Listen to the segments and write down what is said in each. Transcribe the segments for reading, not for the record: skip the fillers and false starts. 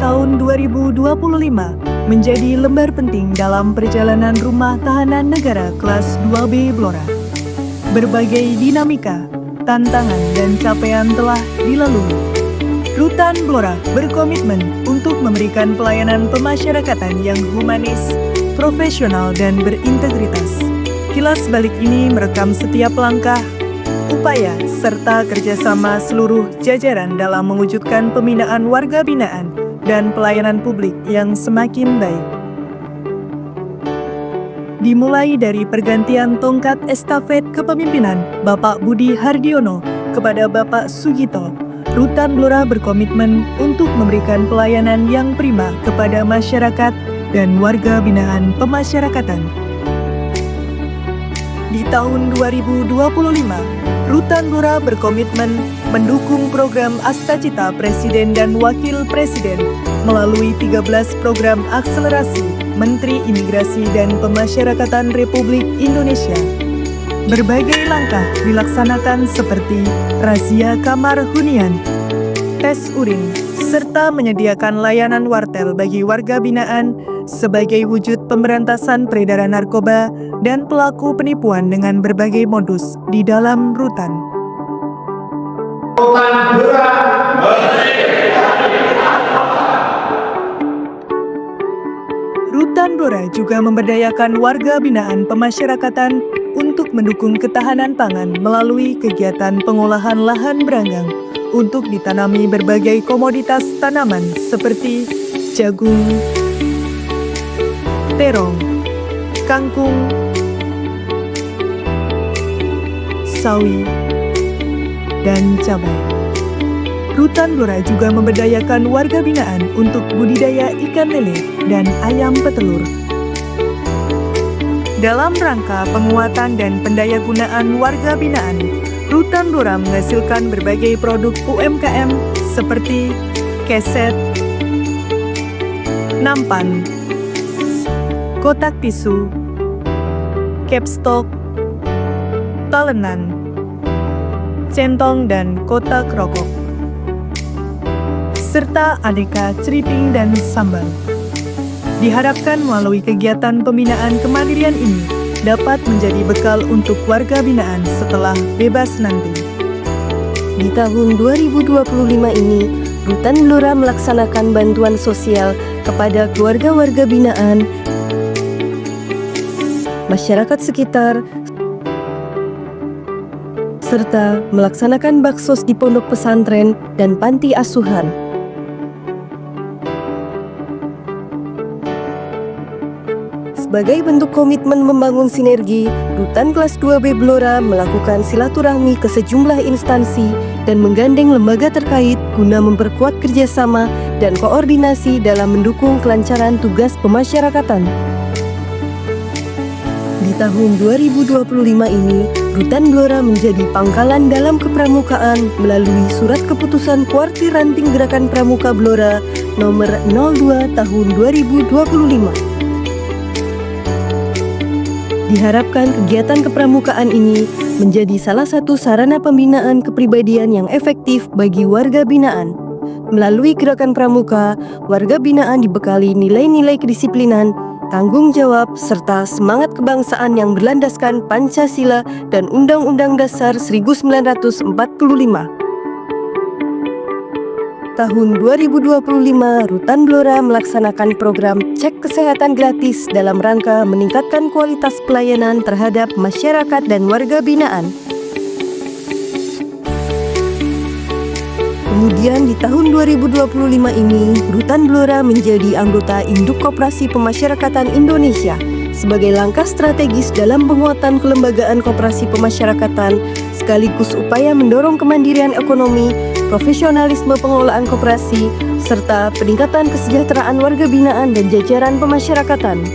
tahun 2025 menjadi lembar penting dalam perjalanan Rumah Tahanan Negara kelas 2B Blora. Berbagai dinamika, tantangan, dan capaian telah dilalui. Rutan Blora berkomitmen untuk memberikan pelayanan pemasyarakatan yang humanis, profesional, dan berintegritas. Kilas balik ini merekam setiap langkah, upaya, serta kerjasama seluruh jajaran dalam mewujudkan pembinaan warga binaan dan pelayanan publik yang semakin baik. Dimulai dari pergantian tongkat estafet kepemimpinan Bapak Budi Hardiono kepada Bapak Sugito, Rutan Blora berkomitmen untuk memberikan pelayanan yang prima kepada masyarakat dan warga binaan pemasyarakatan. Di tahun 2025, Rutan Blora berkomitmen mendukung program Astacita Presiden dan Wakil Presiden melalui 13 program akselerasi Menteri Imigrasi dan Pemasyarakatan Republik Indonesia. Berbagai langkah dilaksanakan seperti razia kamar hunian, tes urin, serta menyediakan layanan wartel bagi warga binaan sebagai wujud pemberantasan peredaran narkoba dan pelaku penipuan dengan berbagai modus di dalam rutan. Rutan Blora juga memberdayakan warga binaan pemasyarakatan untuk mendukung ketahanan pangan melalui kegiatan pengolahan lahan beranggang untuk ditanami berbagai komoditas tanaman seperti jagung, terong, kangkung, sawi, dan cabai. Rutan Blora juga memberdayakan warga binaan untuk budidaya ikan lele dan ayam petelur. Dalam rangka penguatan dan pendayagunaan warga binaan, Rutan Blora menghasilkan berbagai produk UMKM seperti keset, nampan, kotak tisu, capstok, talenan, centong dan kotak rokok, serta aneka ceriping dan sambal. Diharapkan melalui kegiatan pembinaan kemandirian ini dapat menjadi bekal untuk warga binaan setelah bebas nanti. Di tahun 2025 ini, Rutan Blora melaksanakan bantuan sosial kepada keluarga-warga binaan, masyarakat sekitar, serta melaksanakan baksos di pondok pesantren dan panti asuhan. Sebagai bentuk komitmen membangun sinergi, Rutan kelas 2B Blora melakukan silaturahmi ke sejumlah instansi dan menggandeng lembaga terkait guna memperkuat kerjasama dan koordinasi dalam mendukung kelancaran tugas pemasyarakatan. Di tahun 2025 ini, Rutan Blora menjadi pangkalan dalam kepramukaan melalui surat keputusan Kuartir Ranting Gerakan Pramuka Blora nomor 02 tahun 2025. Diharapkan kegiatan kepramukaan ini menjadi salah satu sarana pembinaan kepribadian yang efektif bagi warga binaan. Melalui gerakan pramuka, warga binaan dibekali nilai-nilai kedisiplinan, tanggung jawab, serta semangat kebangsaan yang berlandaskan Pancasila dan Undang-Undang Dasar 1945. Tahun 2025, Rutan Blora melaksanakan program cek kesehatan gratis dalam rangka meningkatkan kualitas pelayanan terhadap masyarakat dan warga binaan. Kemudian di tahun 2025 ini, Rutan Blora menjadi anggota Induk Koperasi Pemasyarakatan Indonesia sebagai langkah strategis dalam penguatan kelembagaan koperasi pemasyarakatan sekaligus upaya mendorong kemandirian ekonomi, profesionalisme pengelolaan koperasi, serta peningkatan kesejahteraan warga binaan dan jajaran pemasyarakatan.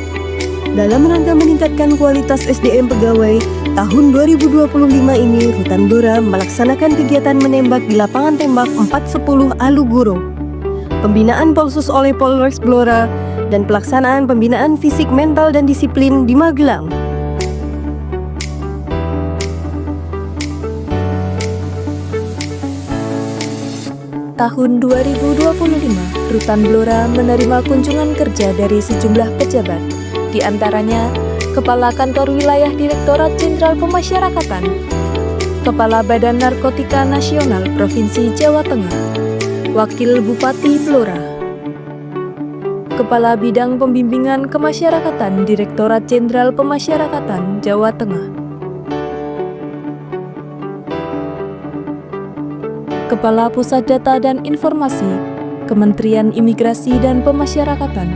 Dalam rangka meningkatkan kualitas SDM pegawai, tahun 2025 ini Rutan Blora melaksanakan kegiatan menembak di lapangan tembak 410 Aluguro, pembinaan Polsus oleh Polres Blora, dan pelaksanaan pembinaan fisik, mental, dan disiplin di Magelang. Tahun 2025, Rutan Blora menerima kunjungan kerja dari sejumlah pejabat, di antaranya Kepala Kantor Wilayah Direktorat Jenderal Pemasyarakatan, Kepala Badan Narkotika Nasional Provinsi Jawa Tengah, Wakil Bupati Blora, Kepala Bidang Pembimbingan Kemasyarakatan Direktorat Jenderal Pemasyarakatan Jawa Tengah, Kepala Pusat Data dan Informasi, Kementerian Imigrasi dan Pemasyarakatan,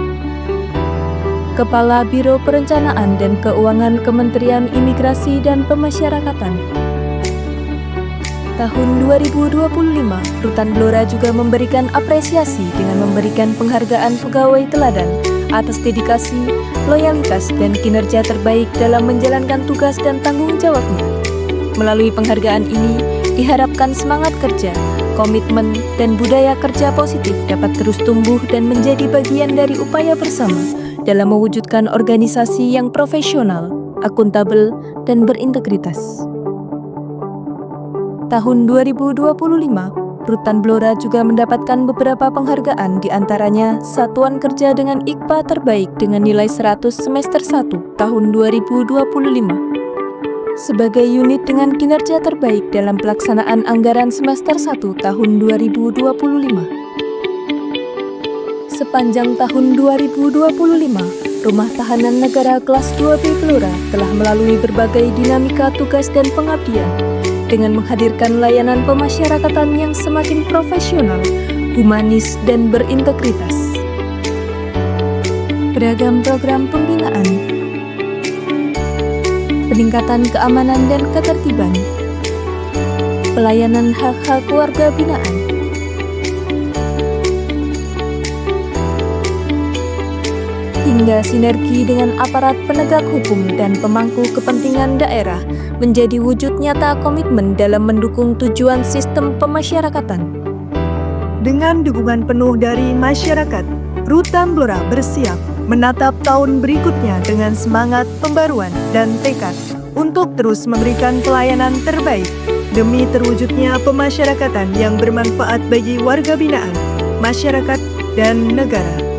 Kepala Biro Perencanaan dan Keuangan Kementerian Imigrasi dan Pemasyarakatan. Tahun 2025, Rutan Blora juga memberikan apresiasi dengan memberikan penghargaan pegawai teladan atas dedikasi, loyalitas, dan kinerja terbaik dalam menjalankan tugas dan tanggung jawabnya. Melalui penghargaan ini, diharapkan semangat kerja, komitmen, dan budaya kerja positif dapat terus tumbuh dan menjadi bagian dari upaya bersama dalam mewujudkan organisasi yang profesional, akuntabel, dan berintegritas. Tahun 2025, Rutan Blora juga mendapatkan beberapa penghargaan, di antaranya Satuan Kerja dengan IKPA terbaik dengan nilai 100 semester 1 tahun 2025. Sebagai unit dengan kinerja terbaik dalam pelaksanaan anggaran semester 1 tahun 2025. Sepanjang tahun 2025, Rumah Tahanan Negara Kelas 2B Blora telah melalui berbagai dinamika tugas dan pengabdian dengan menghadirkan layanan pemasyarakatan yang semakin profesional, humanis, dan berintegritas. Beragam program pembinaan, peningkatan keamanan dan ketertiban, pelayanan hak-hak keluarga binaan, hingga sinergi dengan aparat penegak hukum dan pemangku kepentingan daerah menjadi wujud nyata komitmen dalam mendukung tujuan sistem pemasyarakatan. Dengan dukungan penuh dari masyarakat, Rutan Blora bersiap menatap tahun berikutnya dengan semangat pembaruan dan tekad untuk terus memberikan pelayanan terbaik demi terwujudnya pemasyarakatan yang bermanfaat bagi warga binaan, masyarakat, dan negara.